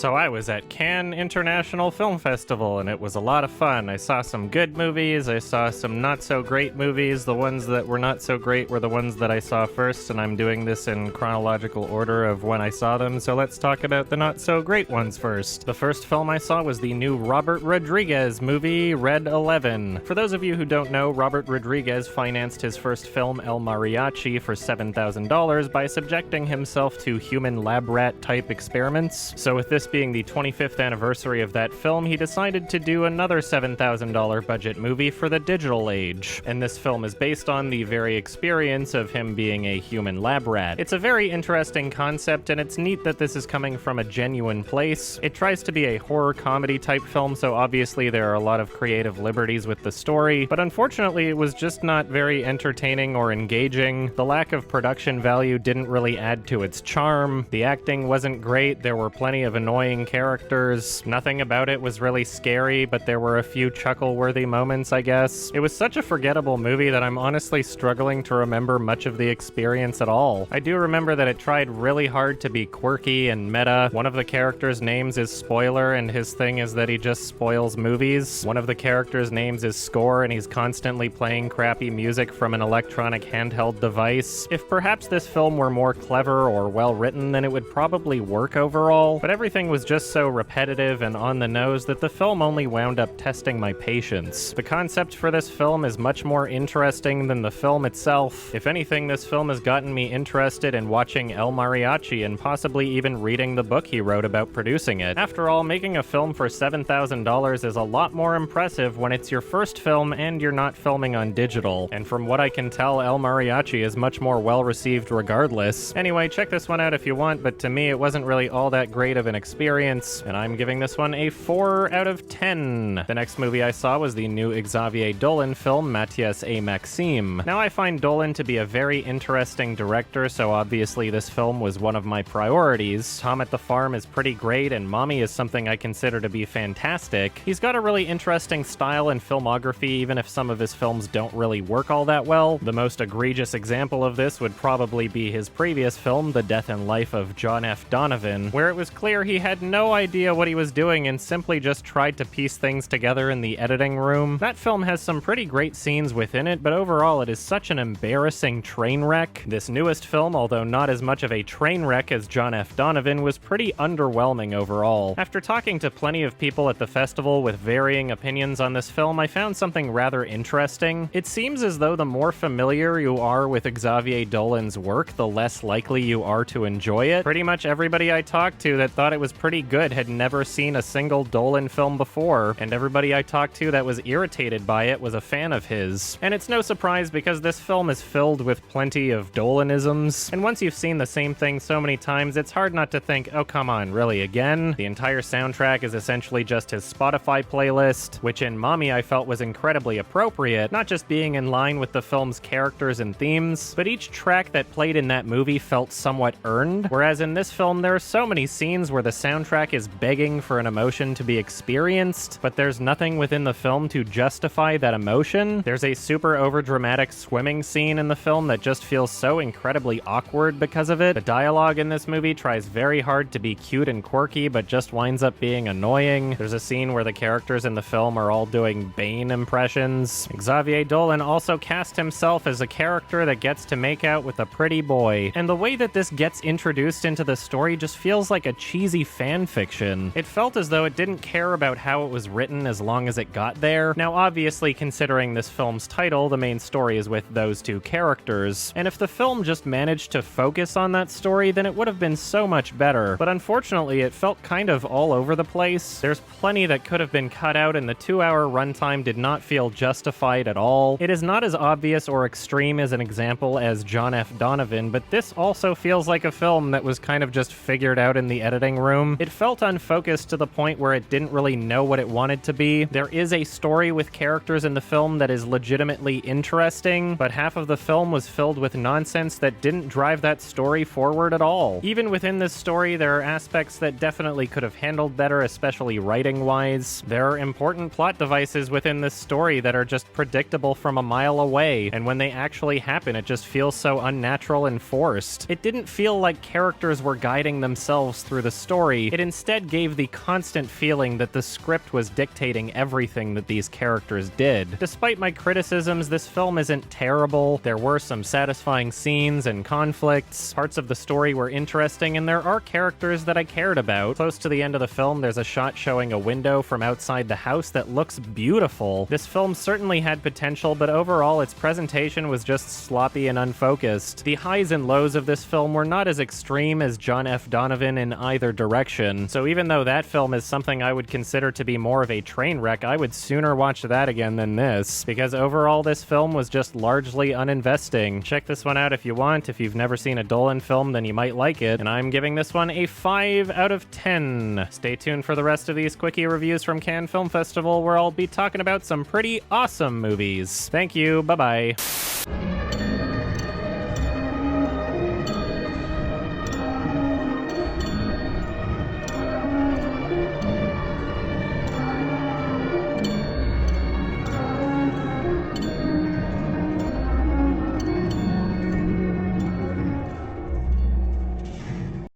So I was at Cannes International Film Festival, and it was a lot of fun. I saw some good movies, I saw some not-so-great movies. The ones that were not so great were the ones that I saw first, and I'm doing this in chronological order of when I saw them, so let's talk about the not-so-great ones first. The first film I saw was the new Robert Rodriguez movie, Red 11. For those of you who don't know, Robert Rodriguez financed his first film, El Mariachi, for $7,000 by subjecting himself to human lab rat-type experiments. So with this being the 25th anniversary of that film, he decided to do another $7,000 budget movie for the digital age. And this film is based on the very experience of him being a human lab rat. It's a very interesting concept, and it's neat that this is coming from a genuine place. It tries to be a horror comedy type film, so obviously there are a lot of creative liberties with the story, but unfortunately it was just not very entertaining or engaging. The lack of production value didn't really add to its charm. The acting wasn't great. There were plenty of annoying characters. Nothing about it was really scary, but there were a few chuckle-worthy moments, I guess. It was such a forgettable movie that I'm honestly struggling to remember much of the experience at all. I do remember that it tried really hard to be quirky and meta. One of the characters' names is Spoiler, and his thing is that he just spoils movies. One of the characters' names is Score, and he's constantly playing crappy music from an electronic handheld device. If perhaps this film were more clever or well-written, then it would probably work overall, but everything was just so repetitive and on the nose that the film only wound up testing my patience. The concept for this film is much more interesting than the film itself. If anything, this film has gotten me interested in watching El Mariachi and possibly even reading the book he wrote about producing it. After all, making a film for $7,000 is a lot more impressive when it's your first film and you're not filming on digital. And from what I can tell, El Mariachi is much more well-received regardless. Anyway, check this one out if you want, but to me it wasn't really all that great of an experience, and I'm giving this one a 4 out of 10. The next movie I saw was the new Xavier Dolan film, Matthias et Maxime. Now, I find Dolan to be a very interesting director, so obviously this film was one of my priorities. Tom at the Farm is pretty great, and Mommy is something I consider to be fantastic. He's got a really interesting style and filmography, even if some of his films don't really work all that well. The most egregious example of this would probably be his previous film, The Death and Life of John F. Donovan, where it was clear he had no idea what he was doing and simply just tried to piece things together in the editing room. That film has some pretty great scenes within it, but overall it is such an embarrassing train wreck. This newest film, although not as much of a train wreck as John F. Donovan, was pretty underwhelming overall. After talking to plenty of people at the festival with varying opinions on this film, I found something rather interesting. It seems as though the more familiar you are with Xavier Dolan's work, the less likely you are to enjoy it. Pretty much everybody I talked to that thought it was pretty good had never seen a single Dolan film before, and everybody I talked to that was irritated by it was a fan of his. And it's no surprise because this film is filled with plenty of Dolanisms, and once you've seen the same thing so many times, it's hard not to think, oh come on, really, again? The entire soundtrack is essentially just his Spotify playlist, which in Mommy I felt was incredibly appropriate, not just being in line with the film's characters and themes, but each track that played in that movie felt somewhat earned, whereas in this film there are so many scenes where the soundtrack is begging for an emotion to be experienced, but there's nothing within the film to justify that emotion. There's a super overdramatic swimming scene in the film that just feels so incredibly awkward because of it. The dialogue in this movie tries very hard to be cute and quirky, but just winds up being annoying. There's a scene where the characters in the film are all doing Bane impressions. Xavier Dolan also cast himself as a character that gets to make out with a pretty boy, and the way that this gets introduced into the story just feels like a cheesy fan fiction. It felt as though it didn't care about how it was written as long as it got there. Now, obviously, considering this film's title, the main story is with those two characters, and if the film just managed to focus on that story, then it would have been so much better. But unfortunately, it felt kind of all over the place. There's plenty that could have been cut out, and the 2-hour runtime did not feel justified at all. It is not as obvious or extreme as an example as John F. Donovan, but this also feels like a film that was kind of just figured out in the editing room. It felt unfocused to the point where it didn't really know what it wanted to be. There is a story with characters in the film that is legitimately interesting, but half of the film was filled with nonsense that didn't drive that story forward at all. Even within this story, there are aspects that definitely could have handled better, especially writing-wise. There are important plot devices within this story that are just predictable from a mile away, and when they actually happen, it just feels so unnatural and forced. It didn't feel like characters were guiding themselves through the story, story, it instead gave the constant feeling that the script was dictating everything that these characters did. Despite my criticisms, this film isn't terrible. There were some satisfying scenes and conflicts. Parts of the story were interesting, and there are characters that I cared about. Close to the end of the film, there's a shot showing a window from outside the house that looks beautiful. This film certainly had potential, but overall its presentation was just sloppy and unfocused. The highs and lows of this film were not as extreme as John F. Donovan in either direction, so even though that film is something I would consider to be more of a train wreck, I would sooner watch that again than this, because overall this film was just largely uninvesting. Check this one out if you want. If you've never seen a Dolan film, then you might like it, and I'm giving this one a 5 out of 10. Stay tuned for the rest of these Quickie reviews from Cannes Film Festival, where I'll be talking about some pretty awesome movies. Thank you, bye-bye.